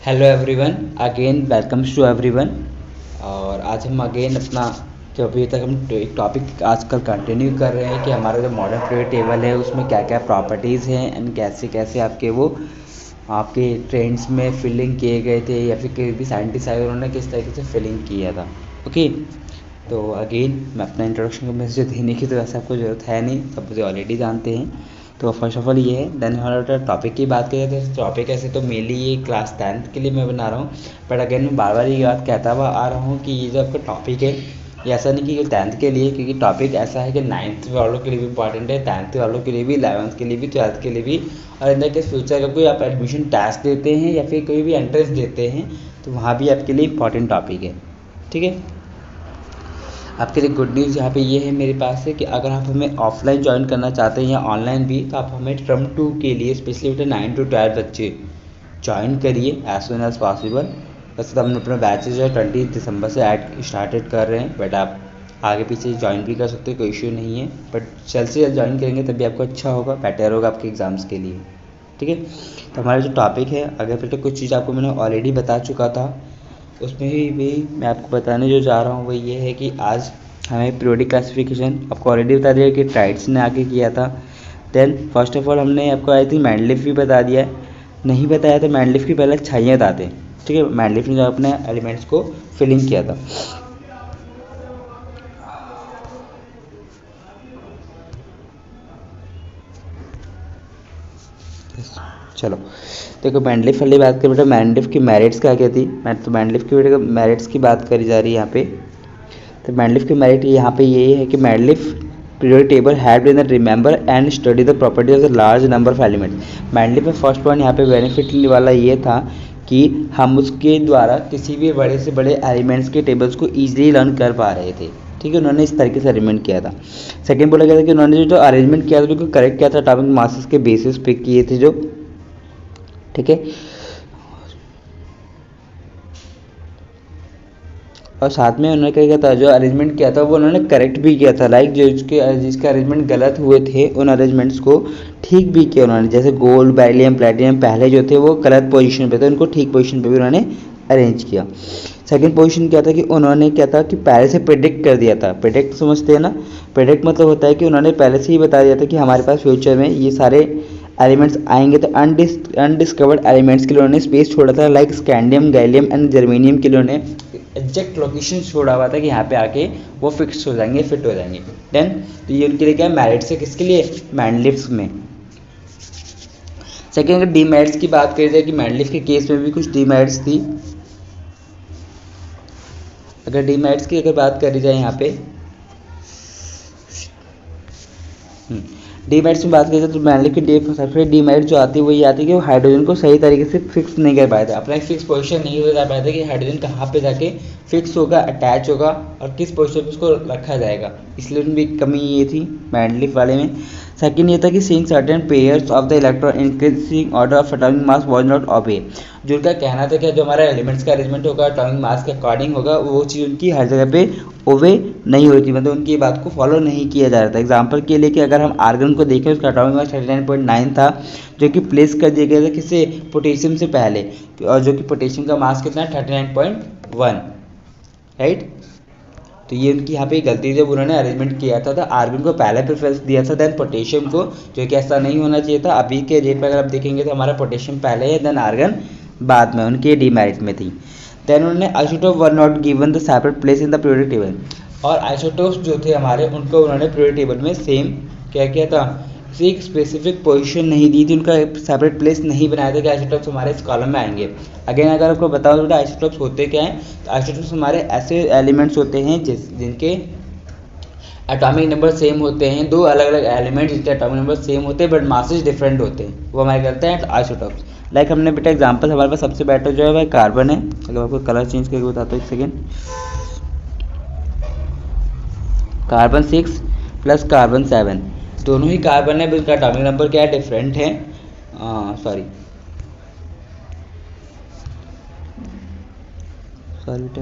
Hello everyone, again welcomes to everyone. और आज हम अगेन अपना जो अभी तक हम एक टॉपिक आजकल कंटिन्यू कर रहे हैं कि हमारा जो मॉडर्न पीरियड टेबल है उसमें क्या क्या प्रॉपर्टीज़ हैं एंड कैसे कैसे आपके वो आपके ट्रेंड्स में फिलिंग किए गए थे या फिर कोई भी साइंटिस्ट आए उन्होंने किस तरीके से फिलिंग किया था। ओके, तो अगेन मैं अपना इंट्रोडक्शन का मैसेज देने की तो वैसे आपको ज़रूरत है नहीं, सब मुझे ऑलरेडी जानते हैं। तो फर्स्ट ऑफ ऑल ये है, देन हमारा टॉपिक की बात करें तो टॉपिक ऐसे तो मेनली ये क्लास 10th के लिए मैं बना रहा हूँ। बट अगेन मैं बार बार ये बात कहता हुआ आ रहा हूँ कि ये जो आपका टॉपिक है ये ऐसा नहीं कि 10th के लिए, क्योंकि टॉपिक ऐसा है कि 9th वालों के लिए भी इंपॉर्टेंट है, 10th वालों के लिए भी, 11th के लिए भी, 12th के लिए भी। और इन के फ्यूचर का कोई आप एडमिशन टेस्ट देते हैं या फिर कोई भी एंट्रेंस देते हैं तो वहाँ भी आपके लिए इंपॉर्टेंट टॉपिक है। ठीक है, आपके लिए गुड न्यूज़ यहाँ पे ये है मेरे पास है कि अगर आप हमें ऑफलाइन ज्वाइन करना चाहते हैं या ऑनलाइन भी, तो आप हमें टर्म 2 के लिए स्पेशली बेटे 9 to 12 बच्चे ज्वाइन करिए एज सुन एज पॉसिबल। वैसे तो हमने अपना बैचेज जो है 20 दिसंबर से स्टार्टेड कर रहे हैं, बट आप आगे पीछे ज्वाइन भी कर सकते हो, कोई इशू नहीं है। बट जल्द से जल्द ज्वाइन करेंगे तभी आपको अच्छा होगा, बेटर होगा आपके एग्ज़ाम्स के लिए। ठीक है, तो हमारा जो टॉपिक है, अगर बेटे कुछ चीज़ आपको मैंने ऑलरेडी बता चुका था, उसमें भी मैं आपको बताने जो जा रहा हूँ वो ये है कि आज हमें पीरियोडिक क्लासिफिकेशन आपको ऑलरेडी बता दिया कि ट्राइड्स ने आगे किया था। देन फर्स्ट ऑफ ऑल हमने आपको आई थिंक मैंडलिफ भी बता दिया है, नहीं बताया तो मैंडलिफ की पहले अच्छाइयाँ बताते हैं। ठीक है, मैंडलिफ ने जो अपने एलिमेंट्स को फिलिंग किया था। चलो देखो, मैंडलिफ वाली बात करें बेटा, मैंडलिफ की मेरिट्स क्या क्या थी। मैं तो मैंडलिफ की बेटा मेरिट्स की बात करी जा रही है यहाँ पे। तो मैंडलिफ की मेरिट यहाँ पे ये है कि Mendeleev periodic table had been remember and study the properties of the large number of elements. Mendeleev में फर्स्ट पॉइंट यहाँ पे बेनिफिट वाला ये था कि हम उसके द्वारा किसी भी बड़े से बड़े एलिमेंट्स के टेबल्स को ईजिली लर्न कर पा रहे थे। ठीक है, उन्होंने इस तरीके से अरेंजमेंट किया था। सेकंड बोला गया था कि उन्होंने जो अरेंजमेंट किया था बिल्कुल करेक्ट किया था, एटॉमिक मासेस के बेसिस पे किए थे जो। ठीक है, और साथ में उन्होंने क्या किया था, जो अरेंजमेंट किया था वो उन्होंने करेक्ट भी किया था। लाइक जो जिसके अरेंजमेंट गलत हुए थे उन अरेंजमेंट्स को ठीक भी किया उन्होंने। जैसे गोल्ड, बेरिलियम, प्लेटिनम पहले जो थे वो गलत पोजीशन पे थे, उनको ठीक पोजीशन पे भी उन्होंने अरेंज किया। सेकंड पोजीशन क्या था कि उन्होंने क्या था कि पहले से प्रिडिक्ट कर दिया था। प्रिडिक्ट समझते हैं ना, प्रिडिक्ट मतलब होता है कि उन्होंने पहले से ही बता दिया था कि हमारे पास फ्यूचर में ये सारे एलिमेंट्स आएंगे। तो अनडिस्कवर्ड एलिमेंट्स के लिए उन्होंने स्पेस छोड़ा था, like scandium, gallium and germanium के लिए उन्होंने एग्जैक्ट लोकेशन छोड़ा हुआ था कि यहाँ पे आके वो फिक्स हो जाएंगे, फिट हो जाएंगे। देन तो ये उनके लिए क्या है, मेरिट्स है किसके लिए, मैंडलिफ्स में। सेकेंड, अगर डीमेरिट्स की बात करी जाए कि मैंडलिफ के केस में भी कुछ डीमेरिट्स थी। अगर डीमेरिट्स की अगर बात करी जाए यहाँ पे डीमेरिट्स में बात करें तो मैंडलिफ की सबसे डीमेरिट जो आती है वो ये आती है कि वो हाइड्रोजन को सही तरीके से फिक्स नहीं कर पाए थे, अपना एक फिक्स पोजीशन नहीं हो पाया था कि हाइड्रोजन कहाँ पे जाके फिक्स होगा, अटैच होगा और किस पोजीशन पे उसको रखा जाएगा। इसलिए उनकी कमी ये थी मैंडलिफ वाले में। सेकंड ये था कि seeing certain pairs of the electron increasing order of atomic mass was not obey. जो उनका कहना था कि जो हमारा एलिमेंट्स का अरेंजमेंट होगा एटॉमिक मास के अकॉर्डिंग होगा, वो चीज़ उनकी हर जगह पे ओवे नहीं हुई थी, मतलब उनकी बात को फॉलो नहीं किया जा रहा था। एग्जांपल के लिए कि अगर हम आर्गन को देखें, उसका एटॉमिक मास 39.9 था, जो कि प्लेस कर दिया गया था किसे, पोटेशियम से पहले, और जो कि पोटेशियम का मास कितना है 39.1, राइट। तो ये उनकी यहाँ पे गलती जब उन्होंने अरेंजमेंट किया था तो आर्गन को पहले प्रेफरेंस दिया था देन पोटेशियम को, जो कि ऐसा नहीं होना चाहिए था। अभी के रेट पर अगर आप देखेंगे तो हमारा पोटेशियम पहले है देन आर्गन बाद में, उनके डीमेरिट में थी। देन उन्होंने isotope were not given the separate place in the periodic table, और आइसोटोप्स जो थे हमारे उनको उन्होंने पीरियोडिक टेबल में सेम क्या किया था, एक स्पेसिफिक पोजीशन नहीं दी थी, उनका सेपरेट प्लेस नहीं बनाया था कि आइसोटोप्स हमारे इस कॉलम में आएंगे। अगेन अगर आपको बताओ तो आइसोटोप्स होते क्या हैं, तो आइसोटोप्स हमारे ऐसे एलिमेंट्स होते हैं जिनके एटॉमिक नंबर सेम होते हैं, दो अलग अलग एलिमेंट्स जिनके एटॉमिक नंबर सेम होते हैं बट मासेस डिफरेंट होते हैं, वो हमारे कहते हैं आइसोटोप्स। लाइक हमने बेटा एग्जांपल हमारे पास सबसे बेटर जो है वह कार्बन है। अगर आपको कलर चेंज करके बताता हूँ, एक सेकेंड। कार्बन 6 प्लस कार्बन 7, दोनों ही कार्बन है, उसका एटॉमिक नंबर क्या है, डिफरेंट है। सॉरी बेटा,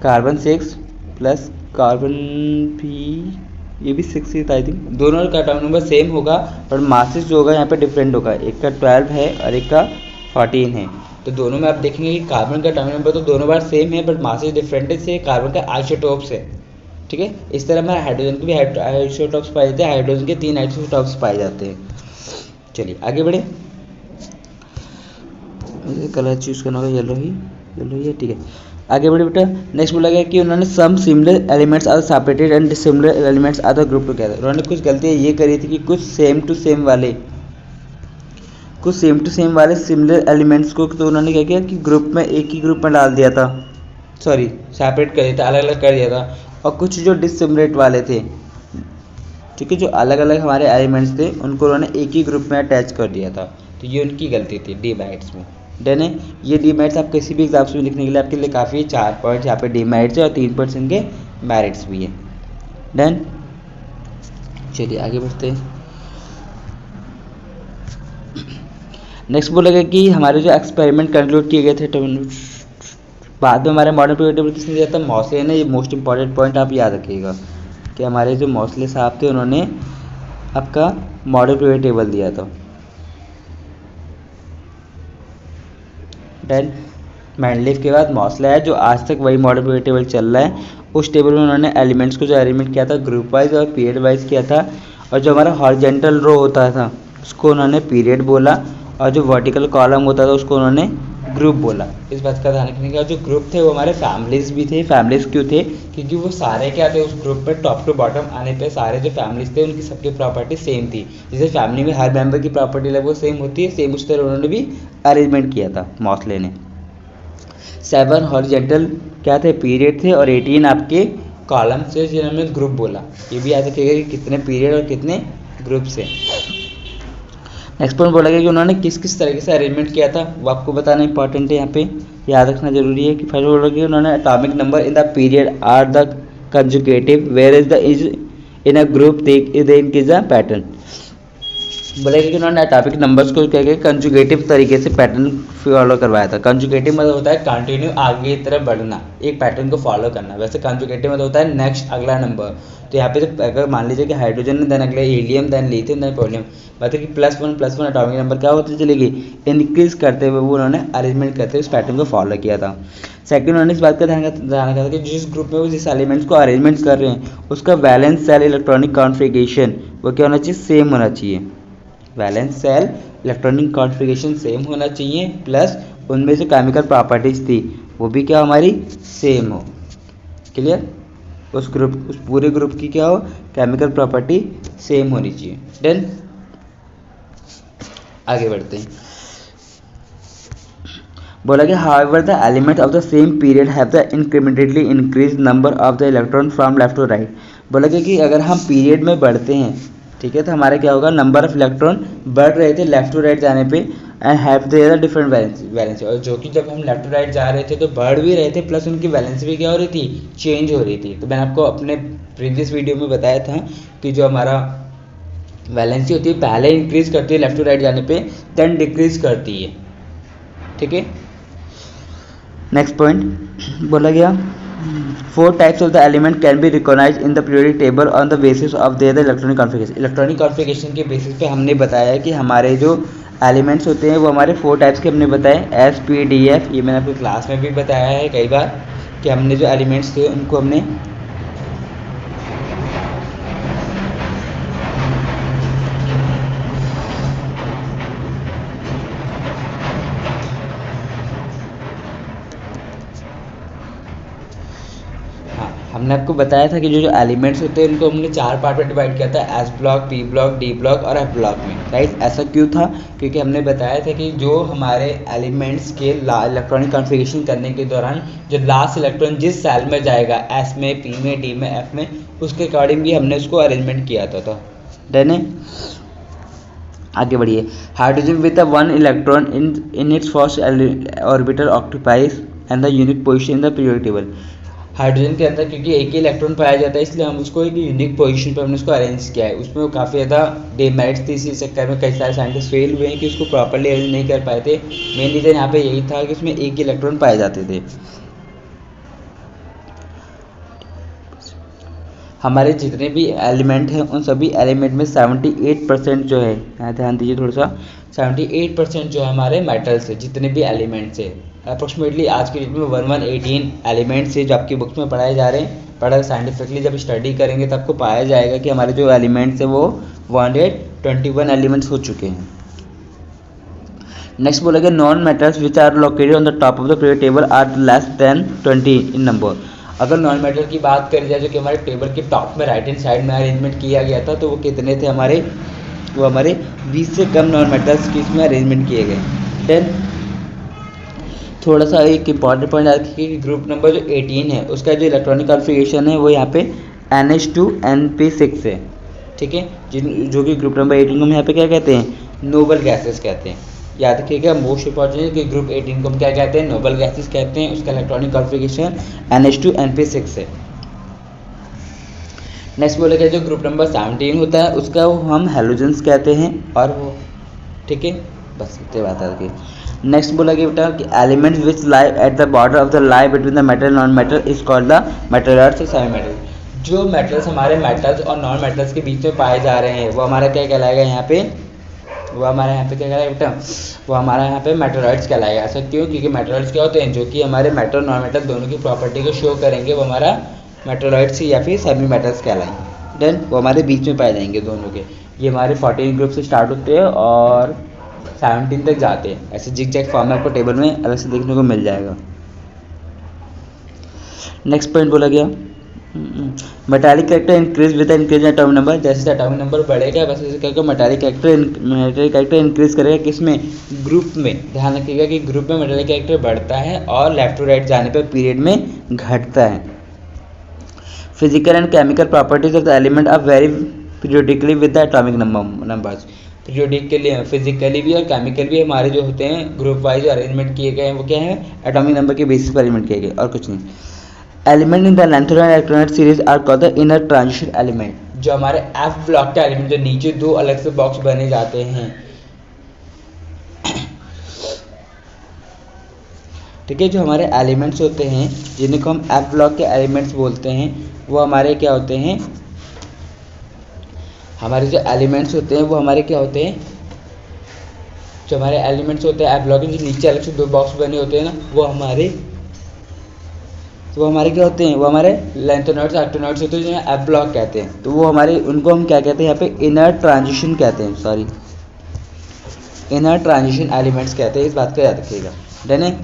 कार्बन 6 प्लस कार्बन भी ये भी 6 ही था आई थिंक। दोनों का एटॉमिक नंबर सेम होगा पर मासेस जो होगा यहाँ पे डिफरेंट होगा, एक का 12 है और एक का 14 है। तो दोनों में आप देखेंगे कि कार्बन का एटॉमिक नंबर तो दोनों बार सेम है बट मासेस डिफरेंट है, कार्बन का आइसोटोप्स है। ठीक है, इस तरह हमारे हाइड्रोजन के भी आइसोटोप्स पाए जाते हैं, हाइड्रोजन के 3 आइसोटोप्स पाए जाते हैं। चलिए आगे बढ़े, कलर चूज करना होगा, येलो ही है, ठीक है। आगे बढ़े बेटा, नेक्स्ट बोला गया कि उन्होंने some similar elements are separated and dissimilar elements are the group together. उन्होंने कुछ गलतियाँ ये करी थी कि कुछ सेम टू सेम वाले सिमिलर एलिमेंट्स को तो उन्होंने क्या किया कि ग्रुप में, एक ही ग्रुप में डाल दिया था, सॉरी सेपरेट कर दिया था, अलग अलग कर दिया था। और कुछ जो डिसिमिलर वाले थे, ठीक है, जो अलग अलग हमारे एलिमेंट्स थे उनको उन्होंने एक ही ग्रुप में अटैच कर दिया था। तो ये उनकी गलती थी डी मैरिट्स में। डन है, ये डी मैरिट्स आप किसी भी एग्जाम्स में लिखने के लिए आपके लिए काफ़ी 4 पॉइंट्स यहाँ पे डी मैरिट्स है और 3 पॉइंट्स इनके मैरिट्स भी है। डन, चलिए आगे बढ़ते हैं। नेक्स्ट बोलेगा कि हमारे जो एक्सपेरिमेंट कंक्लूड किए गए थे बाद में हमारे मॉडर्न पीरियड टेबल किसने दिया था, मॉसले ने। ये मोस्ट इंपॉर्टेंट पॉइंट आप याद रखिएगा कि हमारे जो मॉसले साहब थे उन्होंने आपका मॉडर्न पीरियड टेबल दिया था। देन मैंडलीफ के बाद मॉसले है, जो आज तक वही मॉडर्न पीरियड टेबल चल रहा है। उस टेबल में उन्होंने एलिमेंट्स को जो अरेंजमेंट किया था ग्रुप वाइज और पीरियड वाइज किया था, और जो हमारा हॉरिजॉन्टल रो होता था उसको उन्होंने पीरियड बोला, और जो वर्टिकल कॉलम होता था उसको उन्होंने ग्रुप बोला। इस बात का ध्यान रखने का, जो ग्रुप थे वो हमारे फैमिलीज भी थे। फैमिलीज क्यों थे, क्योंकि वो सारे क्या थे, उस ग्रुप में टॉप टू बॉटम आने पे सारे जो फैमिलीज थे उनकी सबकी प्रॉपर्टी सेम थी। जैसे फैमिली में हर मेंबर की प्रॉपर्टी लगभग सेम होती है, सेम उस तरह उन्होंने भी अरेंजमेंट किया था मॉसले ने। 7 हॉरिजॉन्टल क्या थे, पीरियड थे, और 18 आपके कॉलम से जिन्होंने ग्रुप बोला। ये भी याद रखिएगा कि कितने पीरियड और कितने ग्रुप से। नेक्स्ट पॉइंट बोला गया कि उन्होंने किस किस तरीके से अरेंजमेंट किया था, वो आपको बताना इंपॉर्टेंट है, यहाँ पे याद रखना जरूरी है। कि फर्स्ट बोला कि उन्होंने atomic number in the period are the conjugative where is the is in a group they is a pattern. बोला कि उन्होंने एटॉमिक नंबर्स को क्या कंजुगेटिव तरीके से पैटर्न फॉलो करवाया था। कंजुगेटिव मतलब होता है कंटिन्यू आगे की तरफ बढ़ना, एक पैटर्न को फॉलो करना। वैसे कंजुगेटिव मतलब होता है नेक्स्ट अगला नंबर। तो यहाँ पे तो अगर मान लीजिए कि हाइड्रोजन ने देन अगले हीलियम देन लिथियम देन पोलियम, मतलब कि +1 एटॉमिक नंबर क्या होती चलेगी, इंक्रीज करते हुए वो उन्होंने अरेंजमेंट करते हुए उस पैटर्न को फॉलो किया था। सेकंड, उन्होंने इस बात का ध्यान रखा था कि जिस ग्रुप में वो जिस एलिमेंट्स को अरेंजमेंट कर रहे हैं उसका वैलेंस सेल इलेक्ट्रॉनिक कॉन्फ़िगरेशन वो क्या होना चाहिए, सेम होना चाहिए। Valence shell electronic configuration same होना चाहिए, प्लस उनमें जो केमिकल प्रॉपर्टीज थी वो भी क्या हमारी सेम हो। क्लियर, उस पूरे ग्रुप की क्या हो, केमिकल प्रॉपर्टी सेम होनी चाहिए। डन, आगे बढ़ते हैं। बोला कि however the elements of the same period have the incrementally increase number of the electron from left to right. बोला कि अगर हम पीरियड में बढ़ते हैं, ठीक है, तो हमारा क्या होगा, नंबर ऑफ इलेक्ट्रॉन बढ़ रहे थे लेफ्ट टू राइट जाने पे, and have their different valency. और जो कि जब हम लेफ्ट टू राइट जा रहे थे तो बढ़ भी रहे थे, प्लस उनकी वैलेंसी भी क्या हो रही थी, चेंज हो रही थी। तो मैंने आपको अपने प्रीवियस वीडियो में बताया था कि जो हमारा वैलेंसी होती है पहले इंक्रीज करती है लेफ्ट टू राइट जाने पे, देन डिक्रीज करती है। ठीक है, नेक्स्ट पॉइंट बोला गया 4 types of the element can be recognise in the periodic table on the basis of their electronic configuration. Electronic configuration के बेसिस पे हमने बताया कि हमारे जो एलिमेंट्स होते हैं वो हमारे 4 टाइप्स के हमने बताए, S P D F। ये मैंने आपको क्लास में भी बताया है कई बार कि हमने जो एलिमेंट्स थे उनको हमने हमने आपको बताया था कि जो एलिमेंट्स होते हैं उनको हमने 4 पार्ट में डिवाइड किया था, S block, P block, D block और F ब्लॉक में। राइट, ऐसा क्यों था, क्योंकि हमने बताया था कि जो हमारे एलिमेंट्स के इलेक्ट्रॉनिक कॉन्फ़िगरेशन करने के दौरान जो लास्ट इलेक्ट्रॉन जिस सेल में जाएगा, S में, P में, D में, F में, उसके अकॉर्डिंग भी हमने उसको अरेंजमेंट किया था। डन है, आगे बढ़िए। Hydrogen with the 1 electron in its first orbital occupies and the unique position in the periodic table. Hydrogen के अंदर क्योंकि एक ही इलेक्ट्रॉन पाया जाता है इसलिए हम उसको एक यूनिक पोजीशन पर हमने उसको अरेंज किया है। उसमें काफ़ी ज़्यादा डेमेरिट्स थी, इसी चक्कर में कई सारे साइंटिस्ट फेल हुए हैं कि उसको प्रॉपर्ली अरेंज नहीं कर पाए थे। मेन रीज़न यहाँ पे यही था कि उसमें एक ही इलेक्ट्रॉन पाए जाते थे। हमारे जितने भी एलिमेंट हैं उन सभी एलिमेंट में 78% जो है, यहाँ ध्यान दीजिए थोड़ा सा, 78% जो है हमारे मेटल्स है, जितने भी एलिमेंट्स है। अप्रोक्सीमेटली आज के डेट में 1118 एलिमेंट्स है जो आपकी बुक्स में पढ़ाए जा रहे हैं। पढ़ा साइंटिफिकली जब स्टडी करेंगे तो आपको पाया जाएगा कि हमारे जो एलिमेंट्स है वो 121 एलिमेंट्स हो चुके हैं। नेक्स्ट बोलेगा non metals which are located on the top of the period table are less than 20 in number. अगर नॉन मेटल की बात करी जाए जो कि हमारे टेबल के टॉप में राइट हैंड साइड में अरेंजमेंट किया गया था, तो वो कितने थे हमारे, वो हमारे 20 से कम नॉन मेटल्स की इसमें अरेंजमेंट किए गए। देन थोड़ा सा एक इंपॉर्टेंट पॉइंट याद रखिए कि ग्रुप नंबर जो 18 है उसका जो इलेक्ट्रॉनिक कॉन्फ़िगरेशन है वो यहाँ पे NH2NP6 है, ठीक है, जो कि ग्रुप नंबर 18 को हम यहाँ पे क्या कहते हैं, नोबल गैसेस कहते हैं। याद रखिएगा मोस्ट इंपॉर्टेंट कि ग्रुप 18 को हम क्या कहते हैं, नोबल गैसेस कहते हैं। उसका इलेक्ट्रॉनिक कॉन्फ़िगरेशन NH2NP6 है। नेक्स्ट बोलेगा जो ग्रुप नंबर 17 होता है उसका वो हम हैलोजेंस कहते हैं, और वो ठीक है, बस इतनी बात है। नेक्स्ट बोला गया बेटा कि elements which lie at the border of the lie between the metal non metal is called the metalloids और सेमी मेटल। जो मेटल्स हमारे मेटल्स और नॉन मेटल्स के बीच में पाए जा रहे हैं वो हमारा क्या कहलाएगा यहाँ पे, वो हमारे यहाँ पे क्या कहलाएगा बेटा, वो हमारा यहाँ पे मेटलर्स कहलाएगा। ऐसा क्यों, क्योंकि मेटलर्स क्या होते हैं, जो कि हमारे मेटल नॉन मेटल दोनों की प्रॉपर्टी को शो करेंगे, वो हमारा मेटलर्स या फिर सेमी मेटल्स कहलाएंगे। देन वो हमारे बीच में पाए जाएंगे दोनों के। ये हमारे 14 ग्रुप से स्टार्ट होते हैं और 17 तक जाते हैं। ऐसे जिग जैग फॉर्म में आपको टेबल में अलग से देखने को मिल जाएगा। नेक्स्ट पॉइंट बोला गया metallic character increase with increase atomic number. जैसे एटॉमिक नंबर बढ़ेगा वैसे वैसे क्या मेटालिक कैरेक्टर इंक्रीज करेगा, किसमें, ग्रुप में। ध्यान रखिएगा कि ग्रुप में मेटालिक कैरेक्टर बढ़ता है और लेफ्ट टू राइट जाने पर पीरियड में घटता है। Physical and chemical properties of the element are very periodically with the atomic numbers. Periodic के लिए फिजिकली भी और केमिकल भी हमारे जो होते हैं ग्रुप वाइज अरेंजमेंट किए गए हैं वो क्या है, एटॉमिक नंबर के बेसिस पर अरेंजमेंट किए गए और कुछ नहीं। Element in the lanthanoid electronic series are called the inner transition element. जो हमारे एफ ब्लॉक के एलिमेंट जो नीचे दो अलग से बॉक्स बने जाते हैं, ठीक है, जो हमारे एलिमेंट्स होते हैं जिन्हें को हम एफ ब्लॉक के एलिमेंट्स बोलते हैं, वो हमारे क्या होते हैं, हमारे जो एलिमेंट्स होते हैं वो हमारे क्या होते हैं, जो हमारे एलिमेंट्स होते हैं एफ ब्लॉक के जो नीचे अलग से दो बॉक्स बने होते हैं ना, वो हमारे क्या होते हैं, वो हमारे लैंथोनॉइड्स एक्टिनॉइड्स होते हैं जिन्हें एफ ब्लॉक कहते हैं। तो वो हमारे उनको हम क्या कहते हैं यहाँ पे, इनर ट्रांजिशन कहते हैं, सॉरी इनर ट्रांजिशन एलिमेंट्स कहते हैं। इस बात का याद रखिएगा। डन है,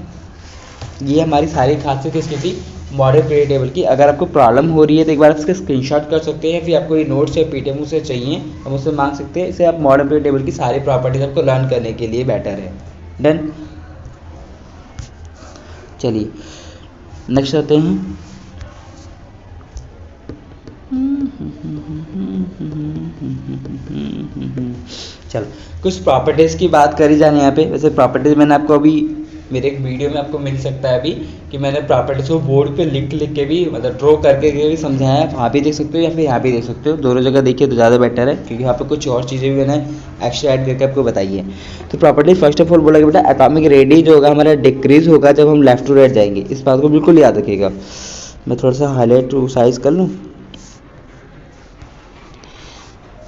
ये हमारी सारी खासियत इसकी थी मॉडर्न पीरियड टेबल की। अगर आपको प्रॉब्लम हो रही है तो एक बार इसका स्क्रीनशॉट कर सकते हैं, फिर आपको ये नोट्स या पीटीएम से चाहिए हम उससे मांग सकते हैं। इससे आप मॉडर्न पीरियड टेबल की सारी प्रॉपर्टीज आपको लर्न करने के लिए बेटर है। डन, चलिए नेक्स्ट आते हैं। चलो कुछ प्रॉपर्टीज़ की बात करी जाने यहाँ पे। वैसे प्रॉपर्टीज़ मैंने आपको अभी मेरे एक वीडियो में आपको मिल सकता है अभी कि मैंने प्रॉपर्टीज़ को बोर्ड पे लिख के भी मतलब ड्रॉ करके भी समझाया है। वहाँ भी देख सकते हो या फिर यहाँ भी देख सकते हो, दोनों जगह देखिए तो ज़्यादा बेटर है, क्योंकि यहाँ पे कुछ और चीज़ें भी मैंने एक्स्ट्रा ऐड करके आपको बताई है। तो प्रॉपर्टी फर्स्ट ऑफ ऑल बोला बेटा एटॉमिक रेडियस जो होगा हमारा डिक्रीज होगा जब हम लेफ्ट टू राइट जाएंगे। इस बात को बिल्कुल याद रखिएगा। मैं थोड़ा सा हाईलाइट साइज कर लूँ।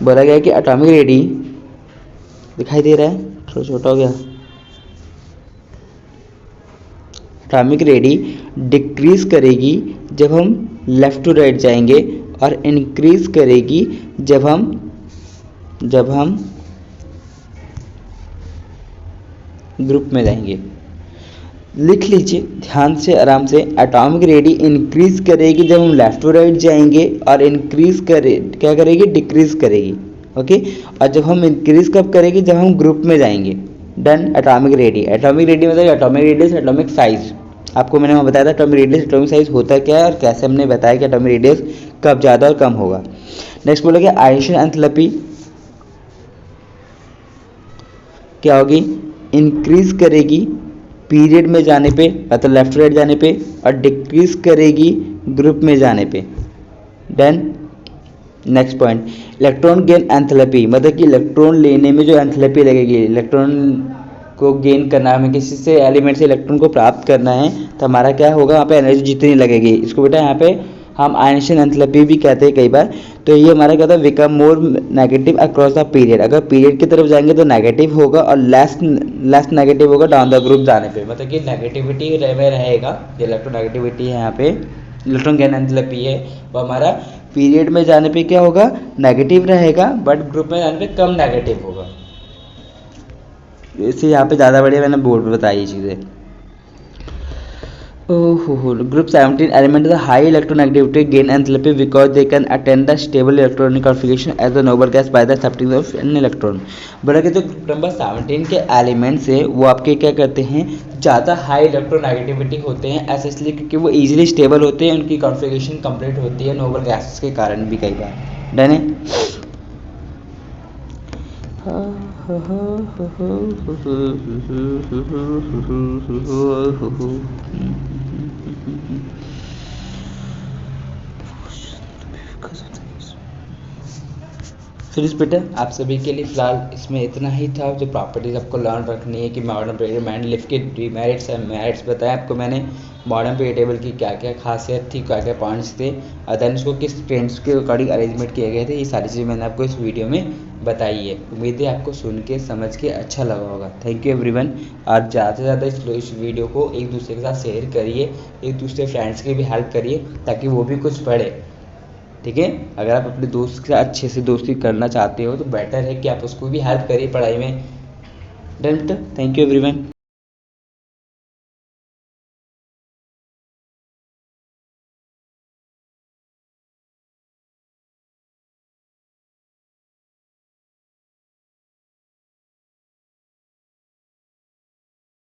बोला गया कि एटॉमिक रेडियस दिखाई दे रहा है, थोड़ा छोटा हो गया। एटॉमिक रेडियस डिक्रीज करेगी जब हम लेफ्ट टू राइट जाएंगे और इंक्रीज करेगी जब हम ग्रुप में जाएंगे। लिख लीजिए ध्यान से आराम से। एटॉमिक रेडियस इंक्रीज करेगी जब हम लेफ्ट टू राइट जाएंगे और इंक्रीज क्या करेगी, डिक्रीज करेगी। ओके, और जब हम इंक्रीज कब करेगी, जब हम ग्रुप में जाएंगे। डन। एटॉमिक रेडियस मतलब एटॉमिक रेडियस एटॉमिक साइज। आपको मैंने वहाँ बताया था एटॉमिक रेडियस एटॉमिक साइज होता क्या है और कैसे हमने बताया कि एटॉमिक रेडियस कब ज़्यादा और कम होगा। नेक्स्ट बोलोगे आयोनाइजेशन एंथैल्पी क्या होगी, इंक्रीज करेगी पीरियड में जाने पे मतलब लेफ्ट राइट जाने पे और डिक्रीज करेगी ग्रुप में जाने पे। Then next point electron gain enthalpy मतलब कि इलेक्ट्रॉन लेने में जो एंथैल्पी लगेगी, इलेक्ट्रॉन को गेन करना है, हमें किसी से एलिमेंट से इलेक्ट्रॉन को प्राप्त करना है तो हमारा क्या होगा, वहाँ पे एनर्जी जितनी लगेगी। इसको बेटा यहाँ पे हम आयनेशन एंथैल्पी भी कहते हैं कई बार। तो ये हमारा क्या होता है, become more negative across the period. अगर पीरियड की तरफ जाएंगे तो नेगेटिव होगा और लेस नेगेटिव होगा डाउन द ग्रुप जाने पे। मतलब कि नेगेटिविटी में रहेगा, जो इलेक्ट्रोनेगेटिविटी है यहाँ पे, इलेक्ट्रॉन गैन एंथैल्पी है, वो हमारा पीरियड में जाने पे क्या होगा, नेगेटिव रहेगा, बट ग्रुप में जाने पे कम नेगेटिव होगा। इसे यहाँ पे ज़्यादा बढ़िया मैंने बोर्ड पे बताई ये चीज़ें। Group 17 element is a high electronegativity gain enthalpy because they can attain the stable electronic configuration as a noble gas by the accepting of an electron। बोला कि जो ग्रुप नंबर 17 के एलिमेंट्स है वो आपके क्या करते हैं, ज़्यादा हाई इलेक्ट्रोनेगेटिविटी होते हैं। ऐसा इसलिए क्योंकि वो इजीली स्टेबल होते हैं, उनकी कॉन्फ़िगरेशन कंप्लीट होती है नोबल गैसेस के कारण भी कई बार। डन है। फिर इस बेटा आप सभी के लिए फ़िलहाल इसमें इतना ही था। जो प्रॉपर्टीज़ आपको लर्न रखनी है कि मॉडर्न पीरियड मैंड लिफ्ट के डिमेरिट्स एंड मेरिट्स बताया आपको मैंने। मॉडर्न पीरियड टेबल की क्या क्या खासियत थी, क्या क्या पॉइंट्स थे, अदर इसको किस ट्रेंड्स के अकॉर्डिंग अरेंजमेंट किए गए थे, ये सारी चीज़ें मैंने आपको इस वीडियो में बताई है। उम्मीद है आपको सुन के समझ के अच्छा लगा होगा। Thank you everyone. और ज़्यादा से ज़्यादा इस वीडियो को एक दूसरे के साथ शेयर करिए, एक दूसरे फ्रेंड्स की भी हेल्प करिए ताकि वो भी कुछ पढ़े। ठीक है, अगर आप अपने दोस्त के साथ अच्छे से दोस्ती करना चाहते हो तो बेटर है कि आप उसको भी हेल्प करिए पढ़ाई में। डन। Thank you everyone.